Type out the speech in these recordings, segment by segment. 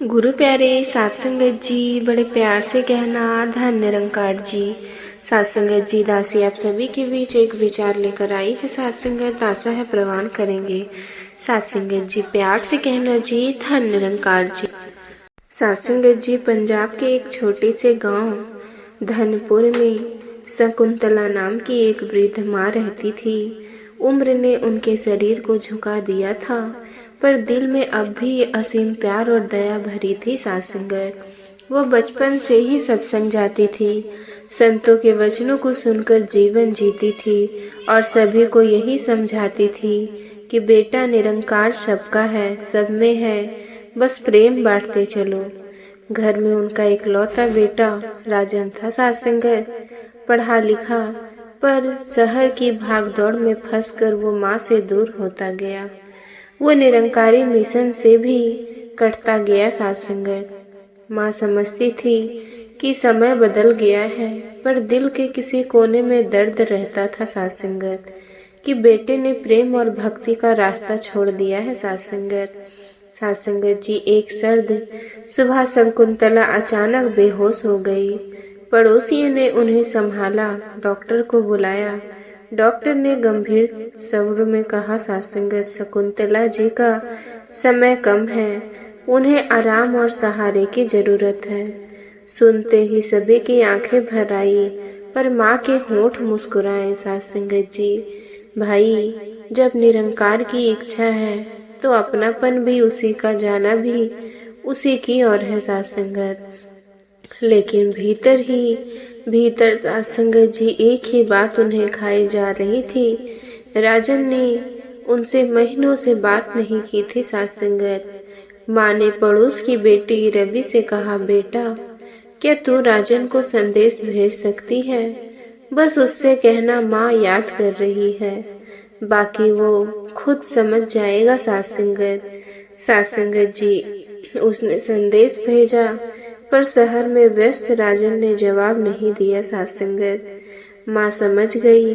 गुरु प्यारे सात संगत जी, बड़े प्यार से कहना धन निरंकार जी। सात संगत जी, दासी आप सभी के बीच एक विचार लेकर आई है। सात संगत आशा है प्रवान करेंगे। सात संगत जी, प्यार से कहना जी धन निरंकार जी। सात संगत जी, पंजाब के एक छोटे से गांव धनपुर में शकुंतला नाम की एक वृद्ध माँ रहती थी। उम्र ने उनके शरीर को झुका दिया था, पर दिल में अब भी असीम प्यार और दया भरी थी। सात संगत, वो बचपन से ही सत्संग जाती थी, संतों के वचनों को सुनकर जीवन जीती थी और सभी को यही समझाती थी कि बेटा निरंकार सबका है, सब में है, बस प्रेम बांटते चलो। घर में उनका इकलौता बेटा राजन था। सात संगत, पढ़ा लिखा, पर शहर की भागदौड़ में फंसकर वो माँ से दूर होता गया। वो निरंकारी मिशन से भी कटता गया। सात संगत, माँ समझती थी कि समय बदल गया है, पर दिल के किसी कोने में दर्द रहता था। सात संगत, कि बेटे ने प्रेम और भक्ति का रास्ता छोड़ दिया है। सात संगत जी, एक सर्द सुबह शकुंतला अचानक बेहोश हो गई। पड़ोसियों ने उन्हें संभाला, डॉक्टर को बुलाया। डॉक्टर ने गंभीर स्वर में कहा, सात संगत, शकुंतला जी का समय कम है, उन्हें आराम और सहारे की जरूरत है। सुनते ही सभी की आंखें भर आई, पर माँ के होंठ मुस्कुराए। सात संगत जी, भाई, जब निरंकार की इच्छा है तो अपनापन भी उसी का, जाना भी उसी की ओर है। सात संगत, लेकिन भीतर सात संगत जी एक ही बात उन्हें खाई जा रही थी। राजन ने उनसे महीनों से बात नहीं की थी। सात संगत, माँ ने पड़ोस की बेटी रवि से कहा, बेटा, क्या तू राजन को संदेश भेज सकती है? बस उससे कहना माँ याद कर रही है, बाकी वो खुद समझ जाएगा। सात संगत जी, उसने संदेश भेजा, पर शहर में व्यस्त राजन ने जवाब नहीं दिया। सात संगत, माँ समझ गई,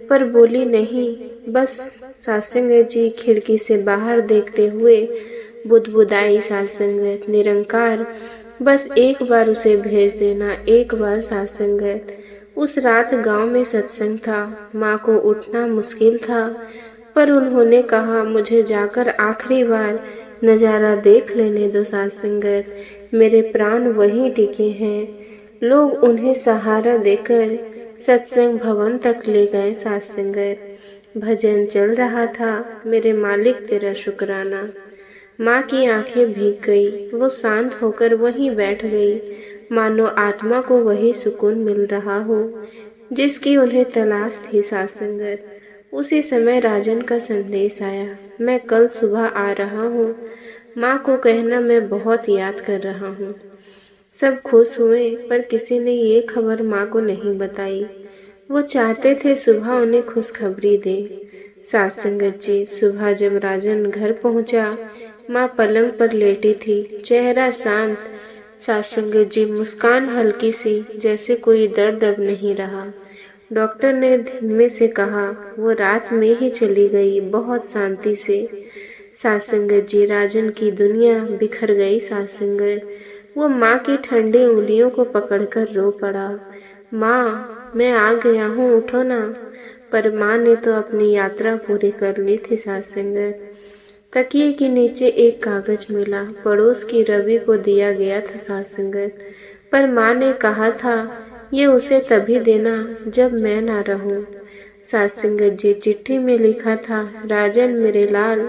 पर बोली नहीं। बस सात संगत जी खिड़की से बाहर देखते हुए बुदबुदाई। सात संगत, निरंकार, बस एक बार उसे भेज देना, एक बार। सात संगत, उस रात गांव में सत्संग था। माँ को उठना मुश्किल था, पर उन्होंने कहा, मुझे जाकर आखिरी बार नजारा देख लेने दो। सात संगत, मेरे प्राण वहीं टिके हैं। लोग उन्हें सहारा देकर सत्संग भवन तक ले गए। सात संगत, भजन चल रहा था, मेरे मालिक तेरा शुक्राना। माँ की आंखें भीग गई, वो शांत होकर वहीं बैठ गई, मानो आत्मा को वही सुकून मिल रहा हो जिसकी उन्हें तलाश थी। सात संगत, उसी समय राजन का संदेश आया, मैं कल सुबह आ रहा हूँ, माँ को कहना मैं बहुत याद कर रहा हूँ। सब खुश हुए, पर किसी ने ये खबर माँ को नहीं बताई। वो चाहते थे सुबह उन्हें खुशखबरी दे। सात संगत जी, सुबह जब राजन घर पहुंचा, माँ पलंग पर लेटी थी, चेहरा शांत। सात संगत जी, मुस्कान हल्की सी, जैसे कोई दर्द अब नहीं रहा। डॉक्टर ने धीमे से कहा, वो रात में ही चली गई, बहुत शांति से। सात संगत जी, राजन की दुनिया बिखर गई। सात संगत, वो माँ की ठंडी उंगलियों को पकड़कर रो पड़ा, माँ, मैं आ गया हूँ, उठो ना। पर माँ ने तो अपनी यात्रा पूरी कर ली थी। सात संगत, तकिए के नीचे एक कागज मिला, पड़ोस की रवि को दिया गया था। सात संगत, पर माँ ने कहा था, ये उसे तभी देना जब मैं ना रहूं। सात संगत जी, चिट्ठी में लिखा था, राजन मेरे लाल,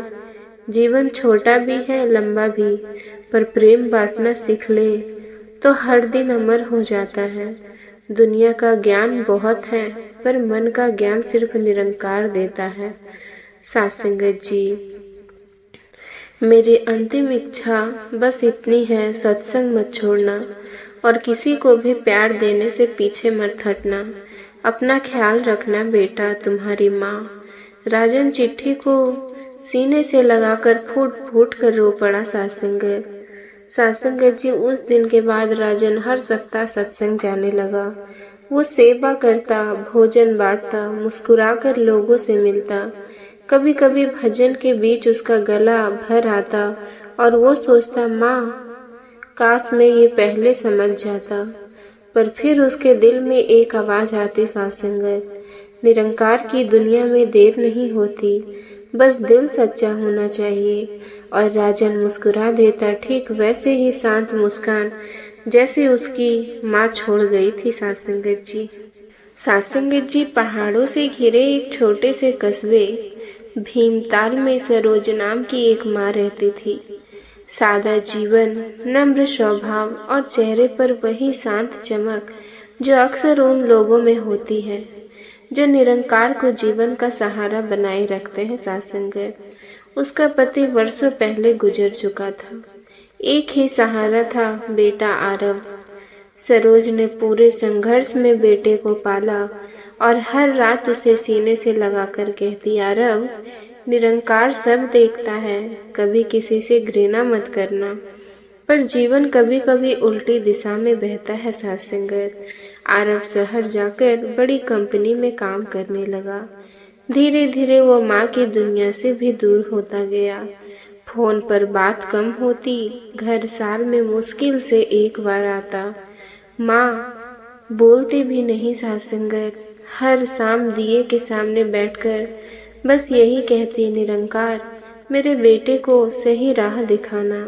जीवन छोटा भी है लंबा भी, पर प्रेम बांटना सीख ले तो हर दिन अमर हो जाता है। दुनिया का ज्ञान बहुत है, पर मन का ज्ञान सिर्फ निरंकार देता है। सात संगत जी, मेरी अंतिम इच्छा बस इतनी है, सत्संग मत छोड़ना और किसी को भी प्यार देने से पीछे मत हटना। अपना ख्याल रखना बेटा, तुम्हारी माँ। राजन चिट्ठी को सीने से लगाकर फूट फूट कर रो पड़ा। सात संगत जी, उस दिन के बाद राजन हर सप्ताह सत्संग जाने लगा। वो सेवा करता, भोजन बांटता, मुस्कुराकर लोगों से मिलता। कभी कभी भजन के बीच उसका गला भर आता और वो सोचता, माँ, काश मैं ये पहले समझ जाता। पर फिर उसके दिल में एक आवाज आती, साथ संगत, निरंकार की दुनिया में देर नहीं होती, बस दिल सच्चा होना चाहिए। और राजन मुस्कुरा देता, ठीक वैसे ही शांत मुस्कान जैसे उसकी माँ छोड़ गई थी। सासंगत जी, सासंगत जी, पहाड़ों से घिरे एक छोटे से कस्बे भीमताल में सरोज नाम की एक माँ रहती थी। सादा जीवन, नम्र स्वभाव और चेहरे पर वही शांत चमक जो अक्सर उन लोगों में होती है जो निरंकार को जीवन का सहारा बनाए रखते हैं। सासंगत, उसका पति वर्षों पहले गुजर चुका था। एक ही सहारा था, बेटा आरव। सरोज ने पूरे संघर्ष में बेटे को पाला और हर रात उसे सीने से लगाकर कहती, आरव, निरंकार सब देखता है, कभी किसी से घृणा मत करना। पर जीवन कभी कभी उल्टी दिशा में बहता है। सासंगत, आरव शहर जाकर बड़ी कंपनी में काम करने लगा। धीरे धीरे वो माँ की दुनिया से भी दूर होता गया। फोन पर बात कम होती, घर साल में मुश्किल से एक बार आता। माँ बोलती भी नहीं। सासंगत, हर शाम दिए के सामने बैठकर बस यही कहती, निरंकार, मेरे बेटे को सही राह दिखाना।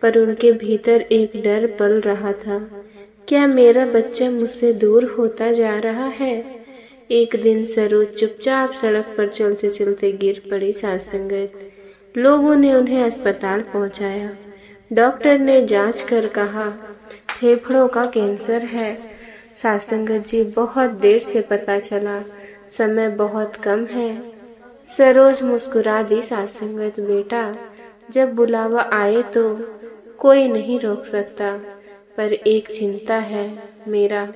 पर उनके भीतर एक डर पल रहा था, क्या मेरा बच्चा मुझसे दूर होता जा रहा है। एक दिन सरोज चुपचाप सड़क पर चलते चलते गिर पड़ी। सासंगत, लोगों ने उन्हें अस्पताल पहुंचाया। डॉक्टर ने जांच कर कहा, फेफड़ों का कैंसर है। सासंगत जी, बहुत देर से पता चला, समय बहुत कम है। सरोज मुस्कुरा दी। सासंगत, बेटा, जब बुलावा आए तो कोई नहीं रोक सकता, पर एक चिंता है मेरा।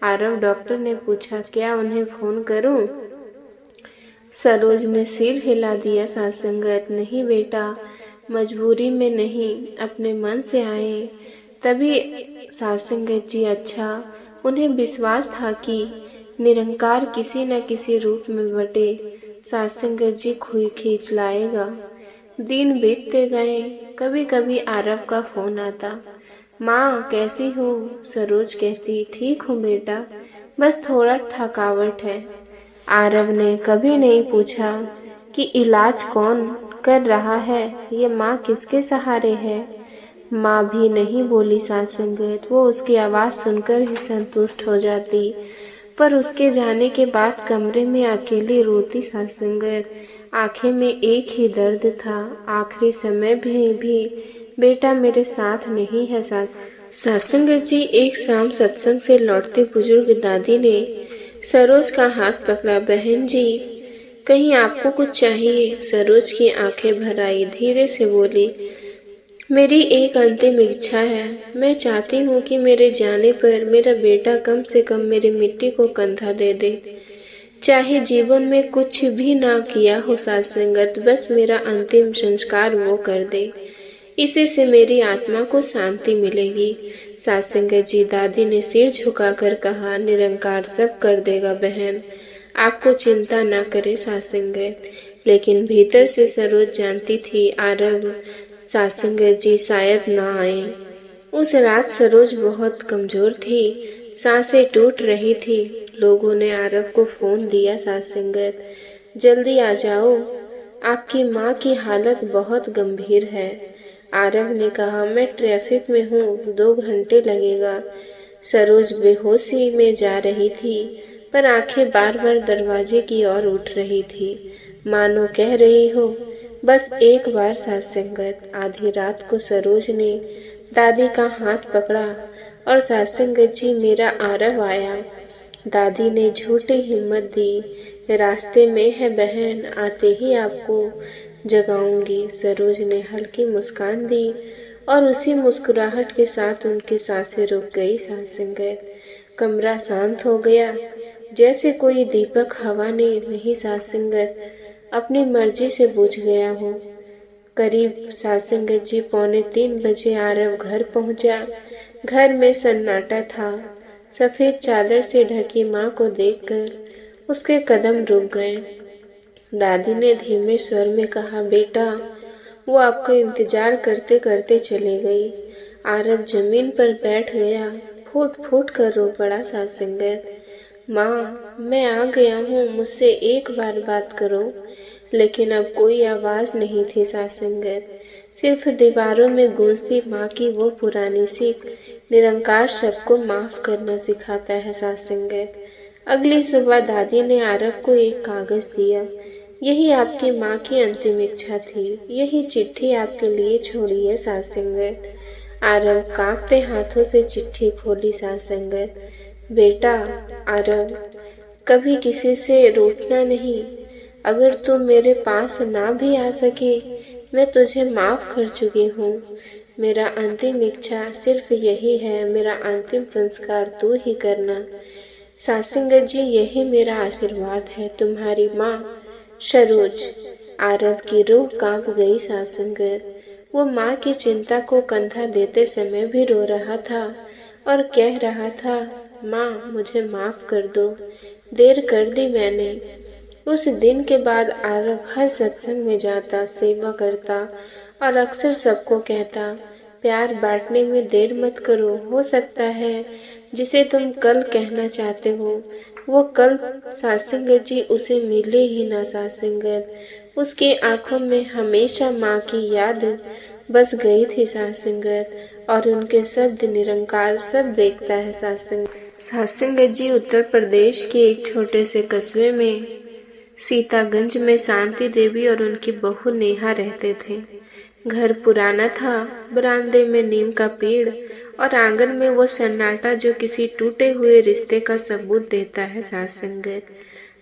आरव, डॉक्टर ने पूछा, क्या उन्हें फोन करूं? सरोज ने सिर हिला दिया। सासंगत, नहीं बेटा, मजबूरी में नहीं, अपने मन से आए। तभी सासंगत जी, अच्छा, उन्हें विश्वास था कि निरंकार किसी न किसी रूप में बटे सासंगत जी खुई खींच लाएगा। दिन बीतते गए। कभी कभी आरव का फोन आता, माँ कैसी हो? सरोज कहती, ठीक हूँ बेटा, बस थोड़ा थकावट है। आरव ने कभी नहीं पूछा कि इलाज कौन कर रहा है, ये माँ किसके सहारे है। माँ भी नहीं बोली। सासंगत, वो उसकी आवाज सुनकर ही संतुष्ट हो जाती, पर उसके जाने के बाद कमरे में अकेली रोती। सासंगत, आंखें में एक ही दर्द था, आखिरी समय भी बेटा मेरे साथ नहीं है। सासंगत जी, एक शाम सत्संग से लौटते बुजुर्ग दादी ने सरोज का हाथ पकड़ा। बहन जी, कहीं आपको कुछ चाहिए? सरोज की आंखें भर आई, धीरे से बोली, मेरी एक अंतिम इच्छा है। मैं चाहती हूँ कि मेरे जाने पर मेरा बेटा कम से कम मेरी मिट्टी को कंधा दे दे, चाहे जीवन में कुछ भी ना किया हो। सासंगत, बस मेरा अंतिम संस्कार वो कर दे, इसी से मेरी आत्मा को शांति मिलेगी। सासंगत जी, दादी ने सिर झुकाकर कहा, निरंकार सब कर देगा बहन, आपको चिंता ना करे। सासंगत, लेकिन भीतर से सरोज जानती थी, आरव सासंगत जी शायद ना आए। उस रात सरोज बहुत कमजोर थी, सांसें टूट रही थी। लोगों ने आरव को फोन दिया, सासंगत, जल्दी आ जाओ, आपकी माँ की हालत बहुत गंभीर है। आरव ने कहा, मैं ट्रैफिक में हूँ, 2 घंटे लगेगा। सरोज बेहोशी में जा रही थी, पर आंखें बार बार दरवाजे की ओर उठ रही थी, मानो कह रही हो, बस एक बार। सासंगत, आधी रात को सरोज ने दादी का हाथ पकड़ा और सासंगत जी, मेरा आरव आया। दादी ने झूठी हिम्मत दी, रास्ते में है बहन, आते ही आपको जगाऊंगी। सरोज ने हल्की मुस्कान दी और उसी मुस्कुराहट के साथ उनकी सांसें रुक गई। सासंगत, कमरा शांत हो गया, जैसे कोई दीपक हवा ने नहीं, सासंगत, अपनी मर्जी से बुझ गया हो। करीब सासंगत जी 2:45 बजे आरव घर पहुंचा। घर में सन्नाटा था। सफेद चादर से ढकी माँ को देखकर उसके कदम रुक गए। दादी ने धीमे स्वर में कहा, बेटा, वो आपका इंतजार करते करते चली गई। आरव जमीन पर बैठ गया। फूट फूट कर रो पड़ा सासंगत। माँ, मैं आ गया हूँ, मुझसे एक बार बात करो। लेकिन अब कोई आवाज नहीं थी सासंगत। सिर्फ दीवारों में गूंजती माँ की वो पुरानी सीख, निरंकार सबको माफ करना सिखाता है सासंगत। अगली सुबह दादी ने आरव को एक कागज दिया। यही आपकी माँ की अंतिम इच्छा थी, यही चिट्ठी आपके लिए छोड़ी है सासंगत। आरव कांपते हाथों से चिट्ठी खोली सासंगत। बेटा आरव, कभी किसी से रूठना नहीं। अगर तुम मेरे पास ना भी आ सके, मैं तुझे माफ कर चुकी हूँ। मेरा अंतिम इच्छा सिर्फ यही है, मेरा अंतिम संस्कार तू ही करना। सासंगत जी, यही मेरा आशीर्वाद है। तुम्हारी माँ सरोज। आरव की रूह कांप गई सासंगत। वो माँ की चिंता को कंधा देते समय भी रो रहा था और कह रहा था, माँ मुझे माफ कर दो, देर कर दी मैंने। उस दिन के बाद आरव हर सत्संग में जाता, सेवा करता और अक्सर सबको कहता, प्यार बांटने में देर मत करो। हो सकता है जिसे तुम कल कहना चाहते हो वो कल सासंगत जी उसे मिले ही ना सासंगत। उसकी आंखों में हमेशा माँ की याद बस गई थी सासंगत, और उनके शब्द निरंकार सब देखता है सासंगत। सासंगत जी उत्तर प्रदेश के एक छोटे से कस्बे में सीतागंज में शांति देवी और उनकी बहू नेहा रहते थे। घर पुराना था, बरामदे में नीम का पेड़ और आंगन में वो सन्नाटा जो किसी टूटे हुए रिश्ते का सबूत देता है सासंगत।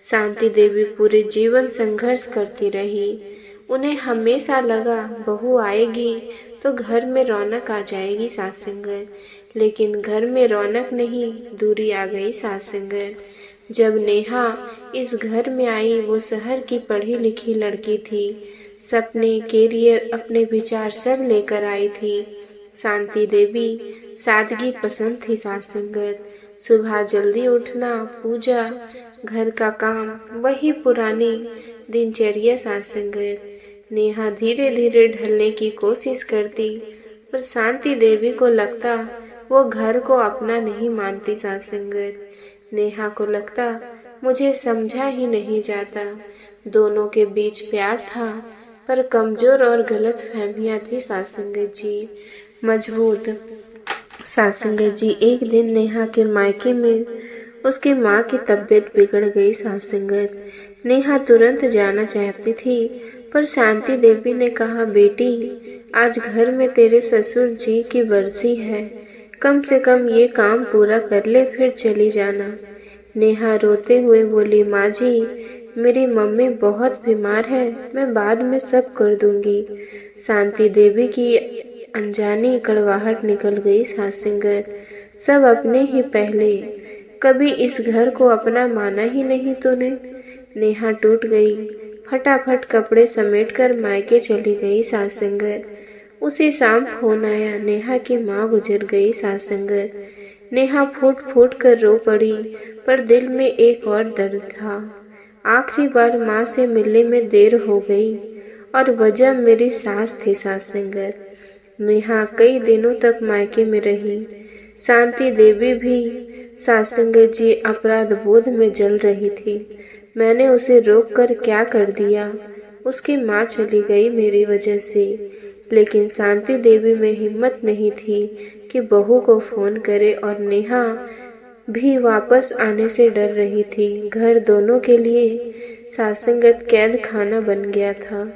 शांति देवी पूरे जीवन संघर्ष करती रही। उन्हें हमेशा लगा बहू आएगी तो घर में रौनक आ जाएगी सासंगत, लेकिन घर में रौनक नहीं, दूरी आ गई सासंगत। जब नेहा इस घर में आई, वो शहर की पढ़ी लिखी लड़की थी। सपने, कैरियर, अपने विचार सब लेकर आई थी। शांति देवी सादगी पसंद थी सासंगत। सुबह जल्दी उठना, पूजा, घर का काम, वही पुरानी दिनचर्या सासंगत। नेहा धीरे धीरे ढलने की कोशिश करती, पर शांति देवी को लगता वो घर को अपना नहीं मानती सासंगत। नेहा को लगता मुझे समझा ही नहीं जाता। दोनों के बीच प्यार था, पर कमजोर और गलत फहमियां थी सासंगत जी। मजबूत सासंगत जी, एक दिन नेहा के मायके में उसकी माँ की तबीयत बिगड़ गई सासंगत। नेहा तुरंत जाना चाहती थी, पर शांति देवी ने कहा, बेटी आज घर में तेरे ससुर जी की बरसी है, कम से कम ये काम पूरा कर ले फिर चली जाना। नेहा रोते हुए बोली, माँ जी मेरी मम्मी बहुत बीमार है, मैं बाद में सब कर दूंगी। शांति देवी की अनजानी कड़वाहट निकल गई सासंगत। सब अपने ही पहले, कभी इस घर को अपना माना ही नहीं तूने। नेहा टूट गई, फटाफट कपड़े समेटकर मायके चली गई सासंगत। उसी शाम फोन आया, नेहा की माँ गुजर गई सासंगत। नेहा फूट फूट कर रो पड़ी, पर दिल में एक और दर्द था। आखिरी बार माँ से मिलने में देर हो गई और वजह मेरी सास थी सासंगत। नेहा कई दिनों तक मायके में रही। शांति देवी भी सासंगत जी अपराध बोध में जल रही थी। मैंने उसे रोककर क्या कर दिया? उसकी माँ चली गई मेरी वजह से, लेकिन शांति देवी में हिम्मत नहीं थी कि बहू को फोन करे, और नेहा भी वापस आने से डर रही थी। घर दोनों के लिए सासंगत कैद खाना बन गया था।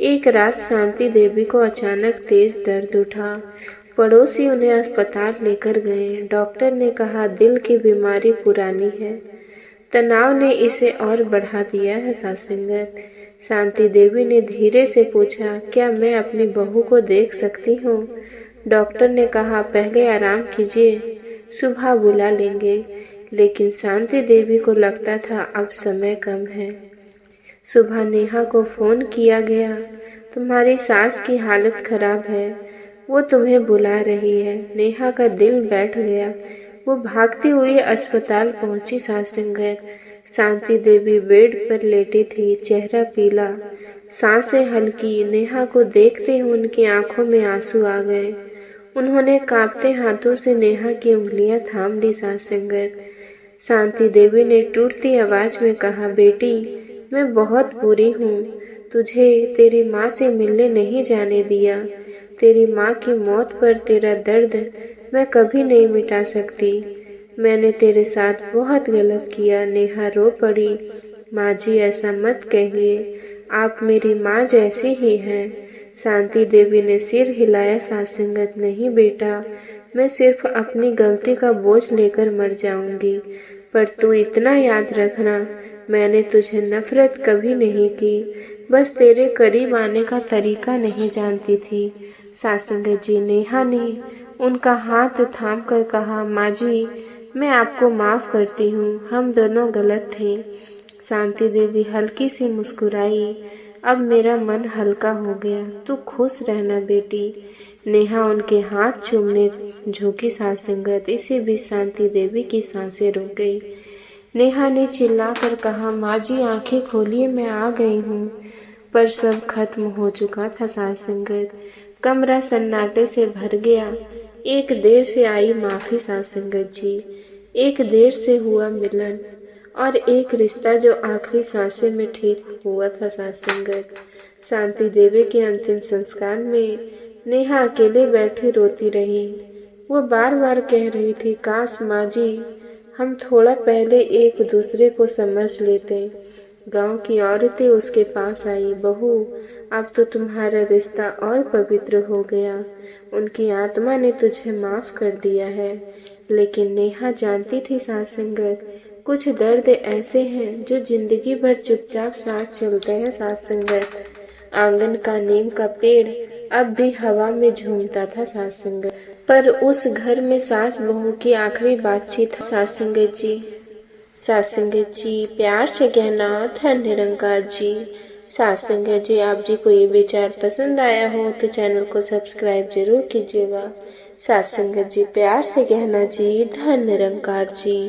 एक रात शांति देवी को अचानक तेज दर्द उठा। पड़ोसी उन्हें अस्पताल लेकर गए। डॉक्टर ने कहा दिल की बीमारी पुरानी है, तनाव ने इसे और बढ़ा दिया है सासंगत। शांति देवी ने धीरे से पूछा, क्या मैं अपनी बहू को देख सकती हूँ? डॉक्टर ने कहा पहले आराम कीजिए, सुबह बुला लेंगे। लेकिन शांति देवी को लगता था अब समय कम है। सुबह नेहा को फोन किया गया, तुम्हारी सास की हालत खराब है, वो तुम्हें बुला रही है। नेहा का दिल बैठ गया। वो भागती हुई अस्पताल पहुंची सासंगत। शांति देवी बेड पर लेटी थी, चेहरा पीला, सांसें हल्की। नेहा को देखते ही उनकी आंखों में आंसू आ गए। उन्होंने कांपते हाथों से नेहा की उंगलियां थाम ली। सास संगत शांति देवी ने टूटती आवाज में कहा, बेटी मैं बहुत बुरी हूँ, तुझे तेरी माँ से मिलने नहीं जाने दिया। तेरी माँ की मौत पर तेरा दर्द मैं कभी नहीं मिटा सकती। मैंने तेरे साथ बहुत गलत किया। नेहा रो पड़ी। माँ जी ऐसा मत कहिए, आप मेरी माँ जैसी ही हैं। शांति देवी ने सिर हिलाया। सास संगत नहीं बेटा, मैं सिर्फ अपनी गलती का बोझ लेकर मर जाऊंगी, पर तू इतना याद रखना, मैंने तुझे नफरत कभी नहीं की, बस तेरे करीब आने का तरीका नहीं जानती थी। सास संगत जी नेहा ने उनका हाथ थाम कर कहा, माँ जी मैं आपको माफ करती हूँ, हम दोनों गलत थे। शांति देवी हल्की सी मुस्कुराई, अब मेरा मन हल्का हो गया, तू खुश रहना बेटी। नेहा उनके हाथ चूमने झुकी। सास संगत इसी बीच शांति देवी की सांसें रुक गई। नेहा ने चिल्लाकर कहा, माँ जी आंखें खोलिए, मैं आ गई हूँ। पर सब खत्म हो चुका था। सास संगत कमरा सन्नाटे से भर गया। एक देर से आई माफी सास संगत जी, एक देर से हुआ मिलन, और एक रिश्ता जो आखिरी सांसें में ठीक हुआ था। सास संगत शांति देवी के अंतिम संस्कार में नेहा अकेले बैठी रोती रही। वो बार बार कह रही थी, काश माँ जी हम थोड़ा पहले एक दूसरे को समझ लेते। गांव की औरतें उसके पास आई, बहू अब तो तुम्हारा रिश्ता और पवित्र हो गया, उनकी आत्मा ने तुझे माफ कर दिया है। लेकिन नेहा जानती थी सास संगत, कुछ दर्द ऐसे हैं जो जिंदगी भर चुपचाप साथ चलते हैं। सास संगत आंगन का नीम का पेड़ अब भी हवा में झूमता था। सास संगत पर उस घर में सास बहू की आखिरी बातचीत। सास संगत जी प्यार से कहना, धन निरंकार जी। सास संगत जी आप जी को ये विचार पसंद आया हो तो चैनल को सब्सक्राइब जरूर कीजिएगा। सास संगत जी प्यार से कहना जी, धन निरंकार जी।